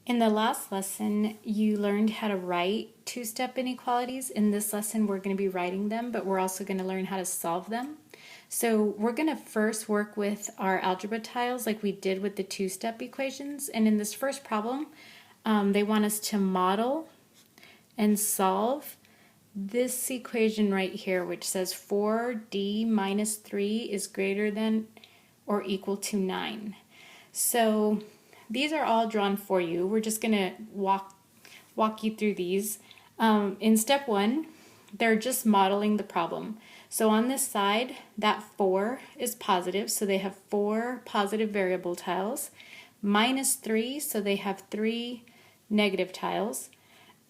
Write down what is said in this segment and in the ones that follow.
In the last lesson, you learned how to write two-step inequalities. In this lesson, we're going to be writing them, but we're also going to learn how to solve them. So we're going to first work with our algebra tiles like we did with the two-step equations. And in this first problem, they want us to model and solve this equation right here, which says 4d minus 3 is greater than or equal to 9. So these are all drawn for you. We're just going to walk you through these. In step 1, they're just modeling the problem. So on this side, that 4 is positive, so they have 4 positive variable tiles. Minus 3, so they have 3 negative tiles.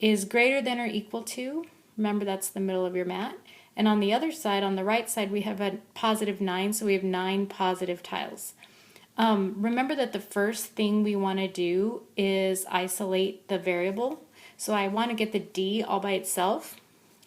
Is greater than or equal to, remember that's the middle of your mat. And on the other side, on the right side, we have a positive 9, so we have 9 positive tiles. Remember that the first thing we want to do is isolate the variable. So I want to get the d all by itself.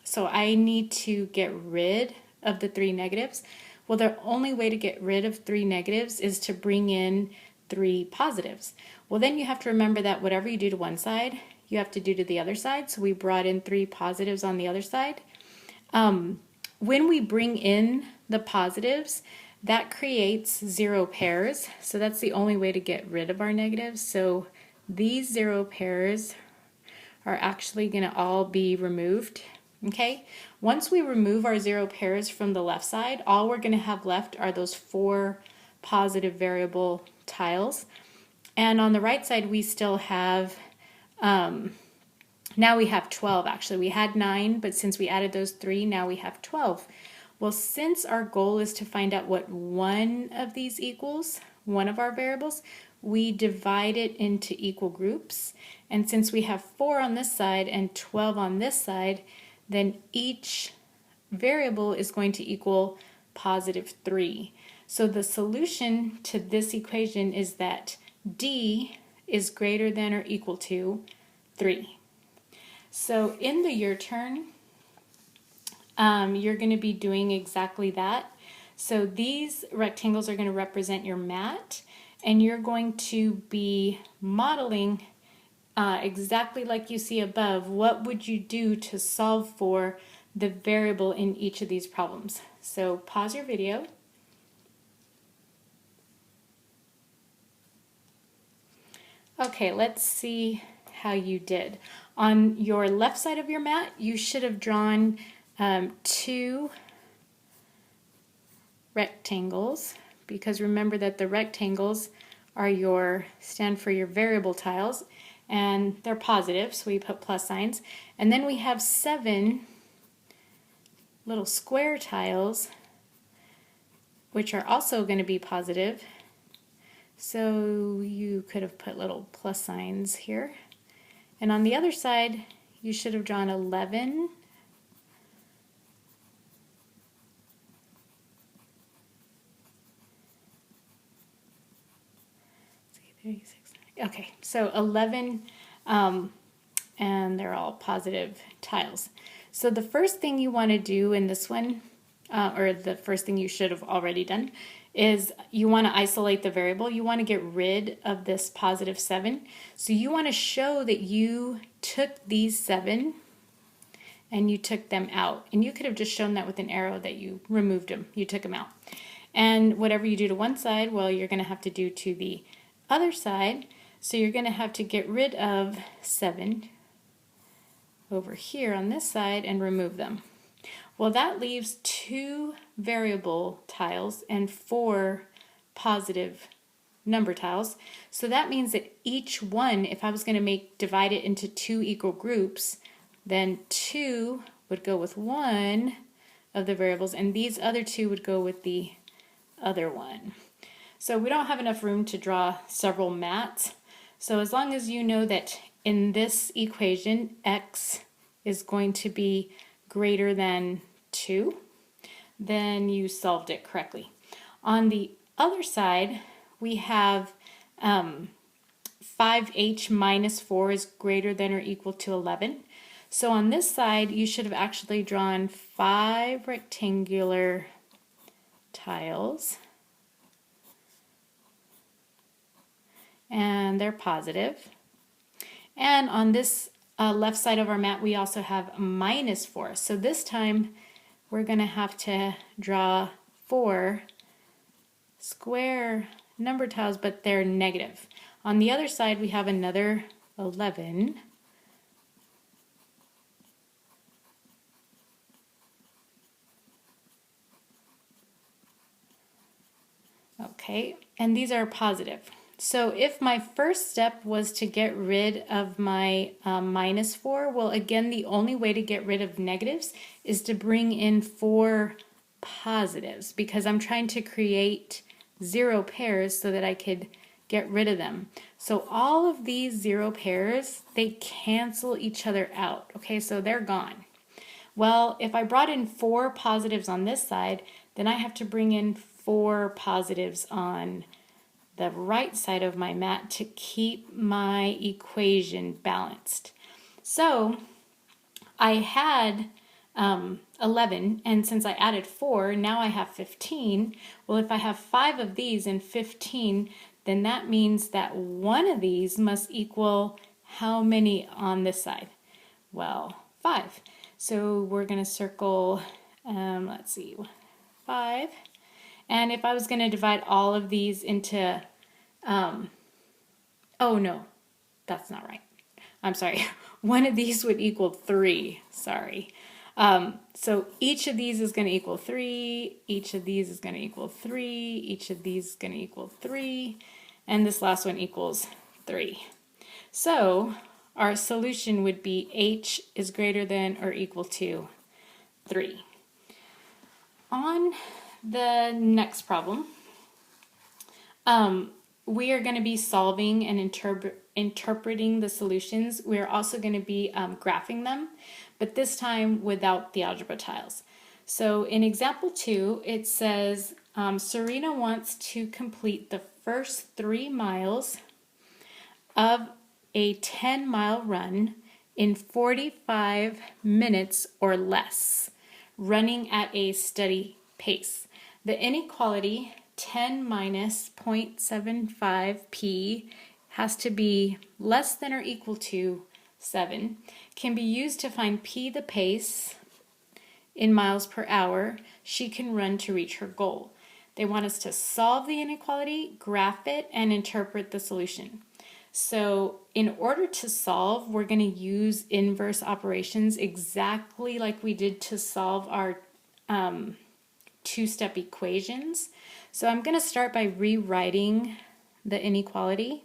So I need to get rid of the 3 negatives. Well, the only way to get rid of 3 negatives is to bring in 3 positives. Well, then you have to remember that whatever you do to one side, you have to do to the other side. So we brought in 3 positives on the other side. When we bring in the positives, that creates 0 pairs. So that's the only way to get rid of our negatives. So these 0 pairs are actually going to all be removed. Okay, once we remove our 0 pairs from the left side, all we're going to have left are those 4 positive variable tiles. And on the right side, we still have, now we have 12 actually. We had 9, but since we added those 3, now we have 12. Well, since our goal is to find out what one of these equals, one of our variables, we divide it into equal groups. And since we have 4 on this side and 12 on this side, then each variable is going to equal positive 3. So the solution to this equation is that d is greater than or equal to 3. So in the your turn, you're going to be doing exactly that. So these rectangles are going to represent your mat, and you're going to be modeling exactly like you see above. What would you do to solve for the variable in each of these problems? So pause your video. Okay, let's see how you did. On your left side of your mat, you should have drawn 2 rectangles, because remember that the rectangles are stand for your variable tiles, and they're positive, so we put plus signs. And then we have 7 little square tiles, which are also going to be positive. So you could have put little plus signs here. And on the other side, you should have drawn 11 Okay, so 11, and they're all positive tiles. So the first thing you want to do in this one, or the first thing you should have already done, is you want to isolate the variable. You want to get rid of this positive 7. So you want to show that you took these 7 and you took them out. And you could have just shown that with an arrow that you removed them, you took them out. And whatever you do to one side, well, you're going to have to do to the other side. So you're going to have to get rid of 7 over here on this side and remove them. Well, that leaves 2 variable tiles and 4 positive number tiles. So that means that each one, if I was going to divide it into 2 equal groups, then 2 would go with one of the variables, and these other 2 would go with the other one. So we don't have enough room to draw several mats. So as long as you know that in this equation, x is going to be greater than 2, then you solved it correctly. On the other side, we have 5h minus 4 is greater than or equal to 11. So on this side, you should have actually drawn 5 rectangular tiles, and they're positive. And on this left side of our mat, we also have -4. So this time we're going to have to draw 4 square number tiles, but they're negative. On the other side, we have another 11. Okay, and these are positive. So if my first step was to get rid of my -4, well, again, the only way to get rid of negatives is to bring in 4 positives, because I'm trying to create 0 pairs so that I could get rid of them. So all of these 0 pairs, they cancel each other out. Okay, so they're gone. Well, if I brought in 4 positives on this side, then I have to bring in 4 positives on the right side of my mat to keep my equation balanced. So I had 11, and since I added 4, now I have 15. Well, if I have 5 of these and 15, then that means that one of these must equal how many on this side? Well, 5. So we're going to circle, let's see, 5. And if I was going to divide all of these into, oh no, that's not right. I'm sorry. One of these would equal 3. Sorry. So each of these is going to equal 3. Each of these is going to equal 3. Each of these is going to equal 3. And this last one equals 3. So our solution would be h is greater than or equal to 3. On the next problem, we are going to be solving and interpreting the solutions. We're also going to be graphing them, but this time without the algebra tiles. So in example 2, it says Serena wants to complete the first 3 miles of a 10-mile run in 45 minutes or less, running at a steady pace. The inequality 10 minus 0.75 p has to be less than or equal to 7, can be used to find p the pace in miles per hour she can run to reach her goal. They want us to solve the inequality, graph it, and interpret the solution. So in order to solve, we're going to use inverse operations exactly like we did to solve our two-step equations. So I'm going to start by rewriting the inequality.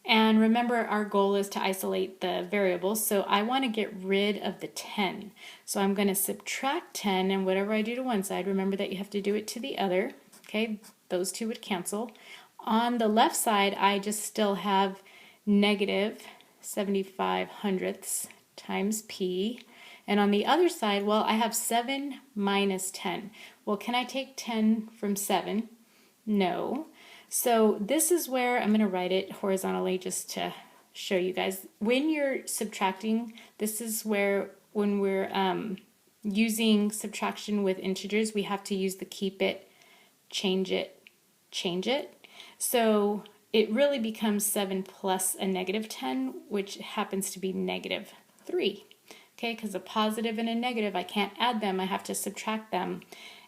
And remember, our goal is to isolate the variables, so I want to get rid of the 10. So I'm going to subtract 10, and whatever I do to one side, remember that you have to do it to the other. Okay, those two would cancel. On the left side, I just still have negative 75 hundredths times p. And on the other side, well, I have 7 minus 10. Well, can I take 10 from 7? No. So this is where I'm going to write it horizontally just to show you guys. When you're subtracting, this is where when we're using subtraction with integers, we have to use the keep it, change it. So it really becomes 7 plus a negative 10, which happens to be negative 3. Okay, because a positive and a negative, I can't add them, I have to subtract them.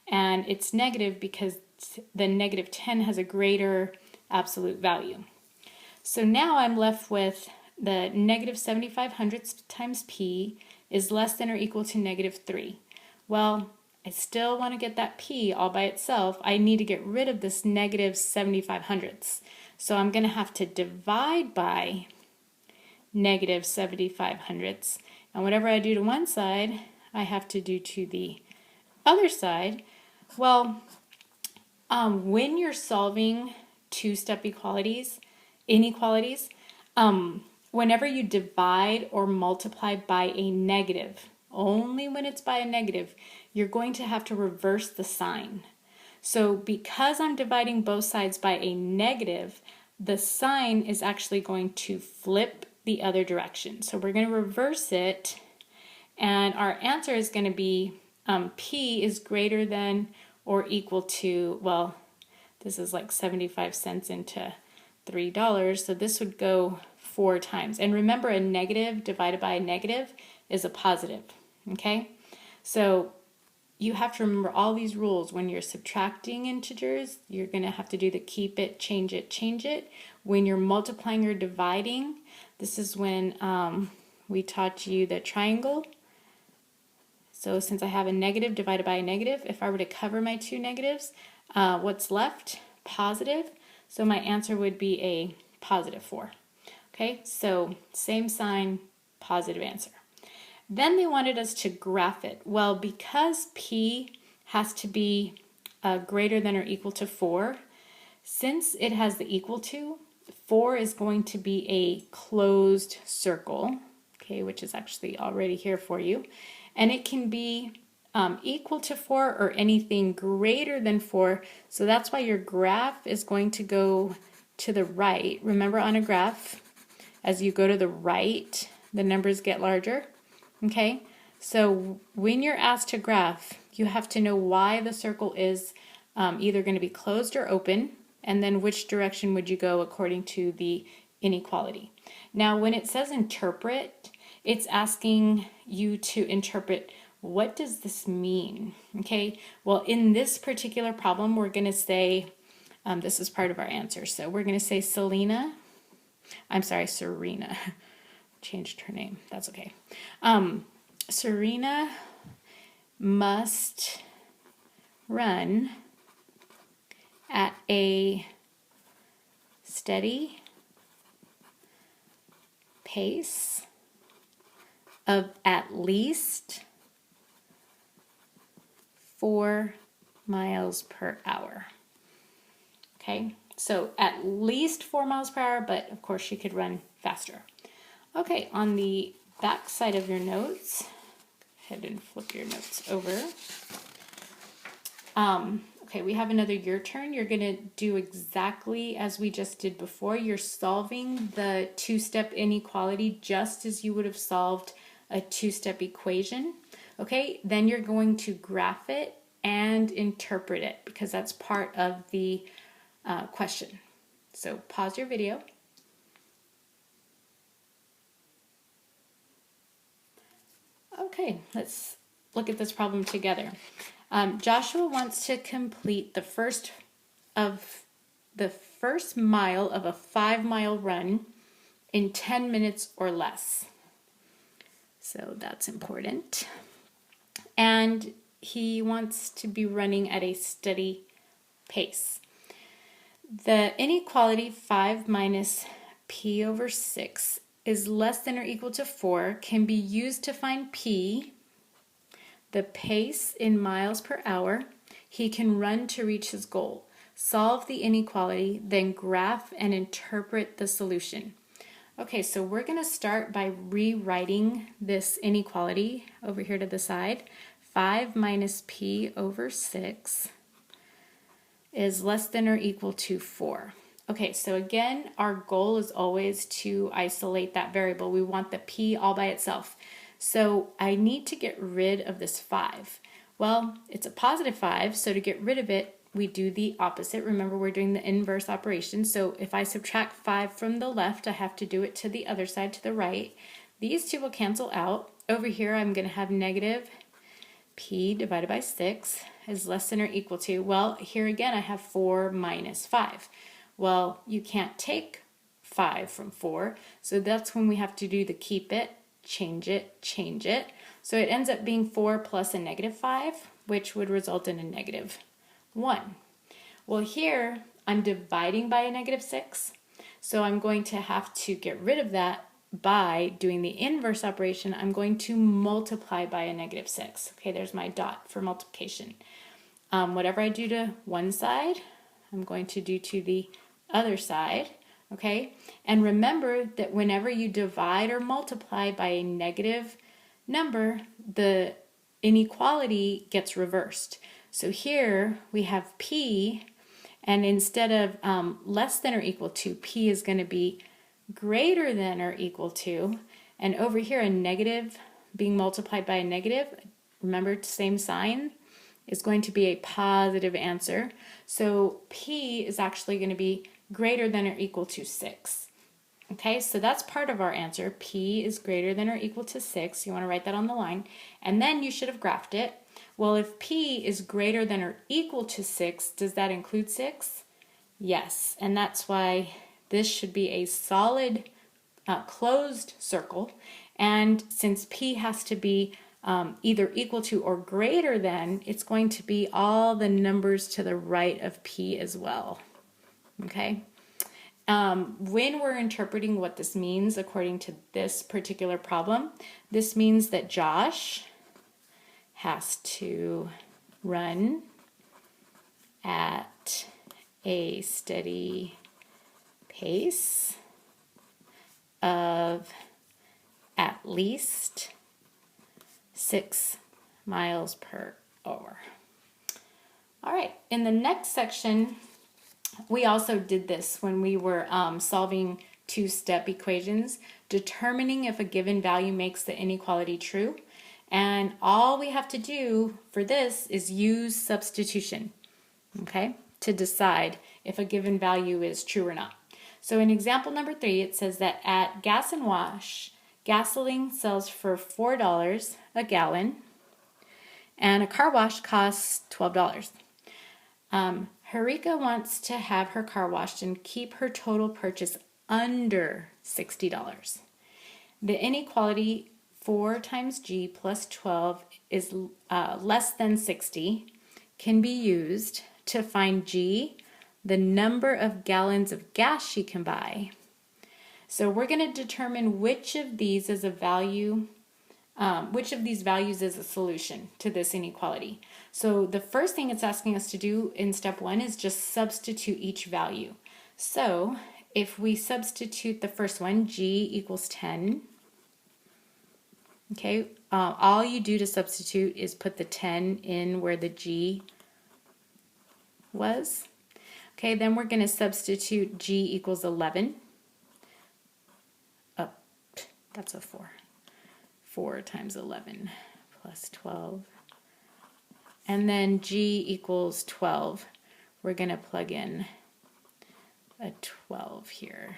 And it's negative because the negative 10 has a greater absolute value. So now I'm left with the negative 75 hundredths times p is less than or equal to negative 3. Well, I still want to get that p all by itself. I need to get rid of this negative 75 hundredths. So I'm going to have to divide by negative 75 hundredths. And whatever I do to one side, I have to do to the other side. Well, when you're solving two-step inequalities, whenever you divide or multiply by a negative, only when it's by a negative, you're going to have to reverse the sign. So because I'm dividing both sides by a negative, the sign is actually going to flip the other direction. So we're going to reverse it, and our answer is going to be p is greater than or equal to, well, This is like 75 cents into $3. So this would go 4 times. And remember, a negative divided by a negative is a positive. Okay? So you have to remember all these rules. When you're subtracting integers, you're going to have to do the keep it, change it, change it. When you're multiplying or dividing, this is when we taught you the triangle. So since I have a negative divided by a negative, if I were to cover my two negatives, what's left? Positive. So my answer would be a positive 4. Okay, so same sign, positive answer. Then they wanted us to graph it. Well, because P has to be greater than or equal to 4, since it has the equal to, 4 is going to be a closed circle, okay, which is actually already here for you. And it can be equal to 4 or anything greater than 4. So that's why your graph is going to go to the right. Remember, on a graph, as you go to the right, the numbers get larger. Okay, so when you're asked to graph, you have to know why the circle is either going to be closed or open, and then which direction would you go according to the inequality. Now, when it says interpret, it's asking you to interpret, what does this mean? Okay, well, in this particular problem, we're going to say, this is part of our answer, so we're going to say Serena changed her name. That's okay. Serena must run at a steady pace of at least 4 miles per hour. Okay, so at least 4 miles per hour, but of course she could run faster. Okay, on the back side of your notes, go ahead and flip your notes over. Okay, we have another your turn. You're going to do exactly as we just did before. You're solving the two-step inequality just as you would have solved a two-step equation. Okay, then you're going to graph it and interpret it because that's part of the question. So pause your video. Okay, let's look at this problem together. Joshua wants to complete the first mile of a 5-mile run in 10 minutes or less. So that's important. And he wants to be running at a steady pace. The inequality 5 minus p over 6 is less than or equal to 4 can be used to find p, the pace in miles per hour he can run to reach his goal. Solve the inequality, then graph and interpret the solution. Okay, so we're going to start by rewriting this inequality over here to the side. 5 minus p over 6 is less than or equal to 4. Okay, so again, our goal is always to isolate that variable. We want the p all by itself. So I need to get rid of this 5. Well, it's a positive 5, so to get rid of it, we do the opposite. Remember, we're doing the inverse operation. So if I subtract 5 from the left, I have to do it to the other side, to the right. These two will cancel out. Over here, I'm going to have negative p divided by 6 is less than or equal to, well, here again, I have 4 minus 5. Well, you can't take 5 from 4, so that's when we have to do the keep it, change it, change it. So it ends up being 4 plus a negative 5, which would result in a negative 1. Well, here I'm dividing by a negative 6, so I'm going to have to get rid of that by doing the inverse operation. I'm going to multiply by a negative 6. Okay, there's my dot for multiplication. Whatever I do to one side, I'm going to do to the other side, okay? And remember that whenever you divide or multiply by a negative number, the inequality gets reversed. So here we have p, and instead of less than or equal to, p is going to be greater than or equal to, and over here a negative being multiplied by a negative, remember, same sign, is going to be a positive answer. So P is actually going to be greater than or equal to 6. Okay, so that's part of our answer. P is greater than or equal to 6. You want to write that on the line. And then you should have graphed it. Well, if P is greater than or equal to 6, does that include 6? Yes, and that's why this should be a solid closed circle. And since P has to be either equal to or greater than, it's going to be all the numbers to the right of P as well. Okay? When we're interpreting what this means according to this particular problem, this means that Josh has to run at a steady pace of at least 6 miles per hour. All right, in the next section, we also did this when we were solving two-step equations, determining if a given value makes the inequality true. And all we have to do for this is use substitution, okay, to decide if a given value is true or not. So in example number 3, it says that at Gas and Wash, gasoline sells for $4 a gallon, and a car wash costs $12. Harika wants to have her car washed and keep her total purchase under $60. The inequality 4 times G plus 12 is less than 60 can be used to find G, the number of gallons of gas she can buy. So we're going to determine which of these is a value, which of these values is a solution to this inequality. So the first thing it's asking us to do in step 1 is just substitute each value. So if we substitute the first one, G equals 10. Okay, all you do to substitute is put the 10 in where the G was. Okay, then we're going to substitute G equals 11. Oh, that's a 4. 4 times 11 plus 12. And then G equals 12. We're going to plug in a 12 here.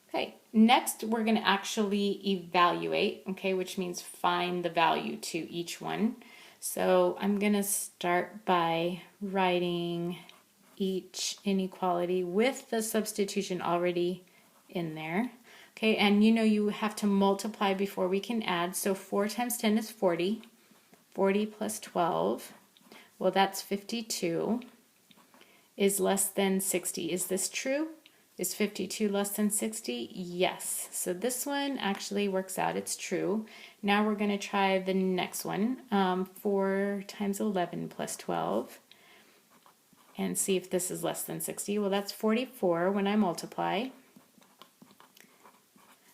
Okay, next we're going to actually evaluate, okay, which means find the value to each one. So I'm going to start by writing each inequality with the substitution already in there. Okay, and you know you have to multiply before we can add. So 4 times 10 is 40. 40 plus 12, well, that's 52, is less than 60. Is this true? Is 52 less than 60? Yes. So this one actually works out. It's true. Now we're going to try the next one, 4 times 11 plus 12, and see if this is less than 60. Well, that's 44 when I multiply.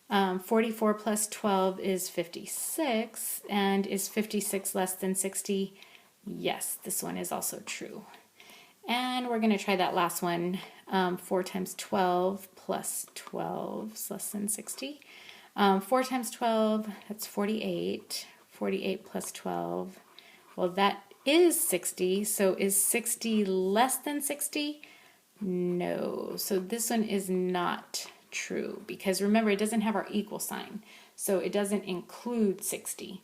44 plus 12 is 56, and is 56 less than 60? Yes, this one is also true. And we're going to try that last one, 4 times 12 plus 12 is less than 60. 4 times 12, that's 48. 48 plus 12, well, that is 60. So is 60 less than 60? No. So this one is not true, because remember, it doesn't have our equal sign, so it doesn't include 60.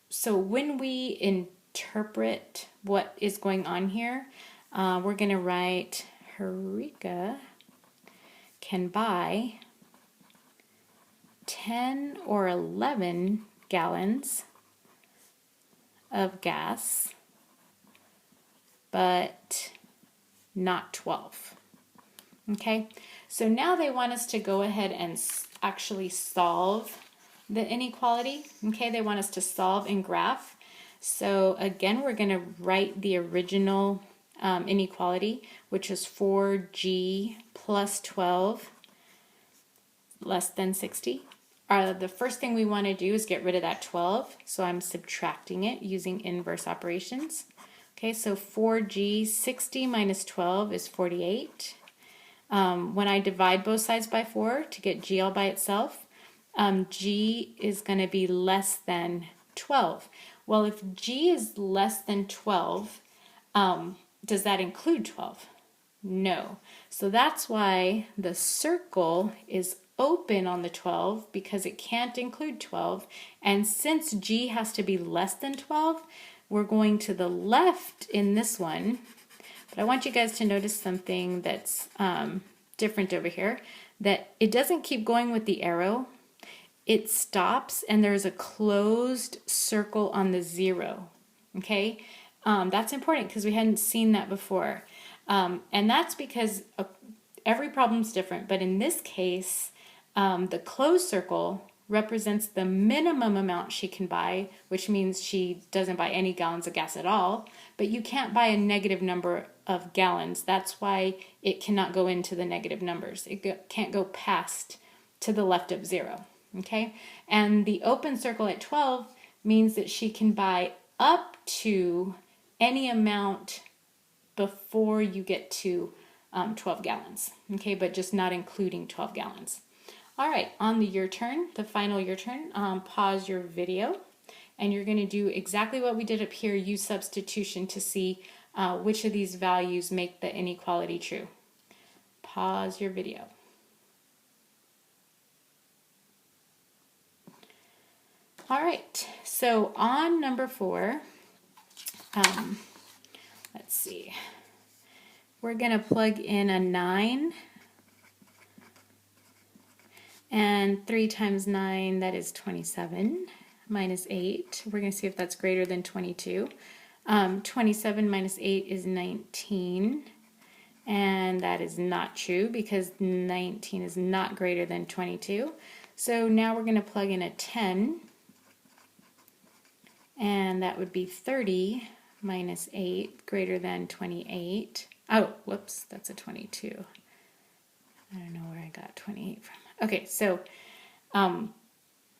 So when we interpret what is going on here, we're going to write Harika can buy 10 or 11 gallons of gas, but not 12. Okay, so now they want us to go ahead and actually solve the inequality. Okay, they want us to solve and graph. So again, we're going to write the original inequality, which is 4G plus 12 less than 60. The first thing we want to do is get rid of that 12, so I'm subtracting it using inverse operations. Okay, so 4G, 60 minus 12 is 48. When I divide both sides by 4 to get G all by itself, G is going to be less than 12. Well, if G is less than 12, does that include 12? No. So that's why the circle is open on the 12 because it can't include 12. And since G has to be less than 12, we're going to the left in this one. But I want you guys to notice something that's different over here, that it doesn't keep going with the arrow. It stops and there's a closed circle on the 0. Okay? That's important because we hadn't seen that before. And that's because every problem's different. But in this case, the closed circle represents the minimum amount she can buy, which means she doesn't buy any gallons of gas at all. But you can't buy a negative number of gallons. That's why it cannot go into the negative numbers. It can't go past to the left of 0. Okay? And the open circle at 12 means that she can buy up to any amount before you get to 12 gallons. Okay, but just not including 12 gallons. All right, on the your turn, the final your turn, pause your video, and you're going to do exactly what we did up here, use substitution to see which of these values make the inequality true. Pause your video. All right, so on number 4, let's see, we're going to plug in a 9, and 3 times 9, that is 27, minus 8. We're going to see if that's greater than 22. 27 minus 8 is 19, and that is not true because 19 is not greater than 22. So now we're going to plug in a 10, and that would be 30 minus 8 greater than 28. Oh, whoops, that's a 22. I don't know where I got 28 from. Okay, so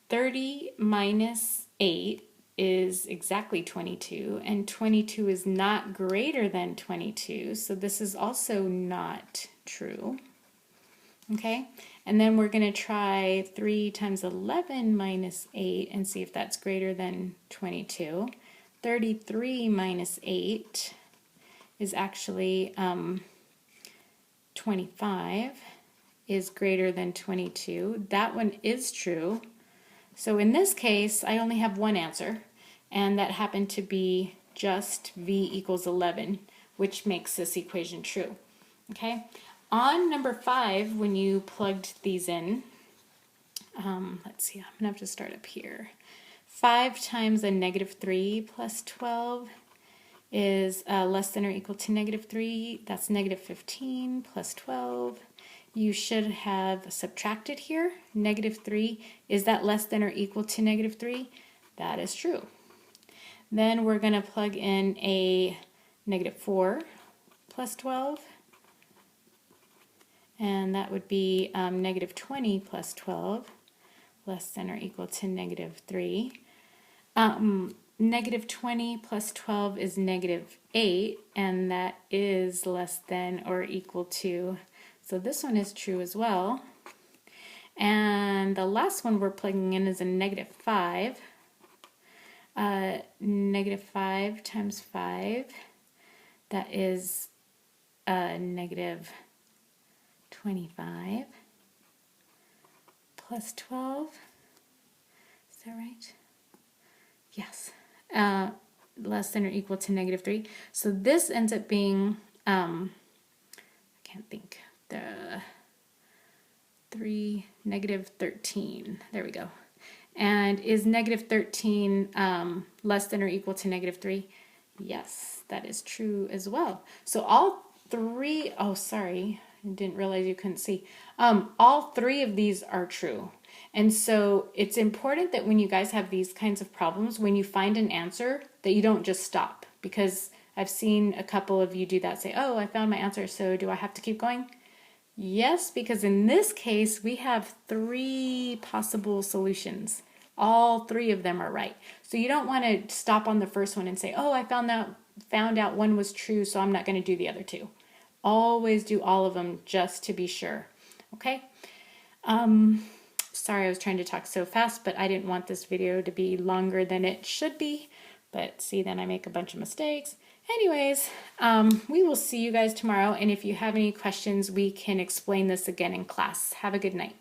30 minus 8 is exactly 22, and 22 is not greater than 22, so this is also not true. Okay, and then we're going to try 3 times 11 minus 8 and see if that's greater than 22. 33 minus 8 is actually 25 is greater than 22. That one is true. So in this case, I only have one answer, and that happened to be just v equals 11, which makes this equation true. Okay. On number 5, when you plugged these in, let's see, I'm going to have to start up here. 5 times a negative 3 plus 12 is less than or equal to negative 3. That's negative 15 plus 12. You should have subtracted here. Negative 3, is that less than or equal to negative 3? That is true. Then we're going to plug in a negative 4 plus 12. And that would be negative 20 plus 12, less than or equal to negative 3. Negative 20 plus 12 is negative 8, and that is less than or equal to, so this one is true as well. And the last one we're plugging in is a negative 5. Negative 5 times 5, that is negative 25 plus 12. Is that right? Yes. Less than or equal to negative 3. So this ends up being, I can't think, the 3, negative 13. There we go. And is negative 13 less than or equal to negative 3? Yes, that is true as well. So all 3, oh sorry, I didn't realize you couldn't see. All 3 of these are true. And so it's important that when you guys have these kinds of problems, when you find an answer, that you don't just stop. Because I've seen a couple of you do that, say, oh, I found my answer, so do I have to keep going? Yes, because in this case, we have 3 possible solutions. All 3 of them are right. So you don't want to stop on the first one and say, oh, I found out one was true, so I'm not going to do the other 2. Always do all of them just to be sure. Okay? Sorry I was trying to talk so fast, but I didn't want this video to be longer than it should be. But see, then I make a bunch of mistakes. Anyways, we will see you guys tomorrow. And if you have any questions, we can explain this again in class. Have a good night.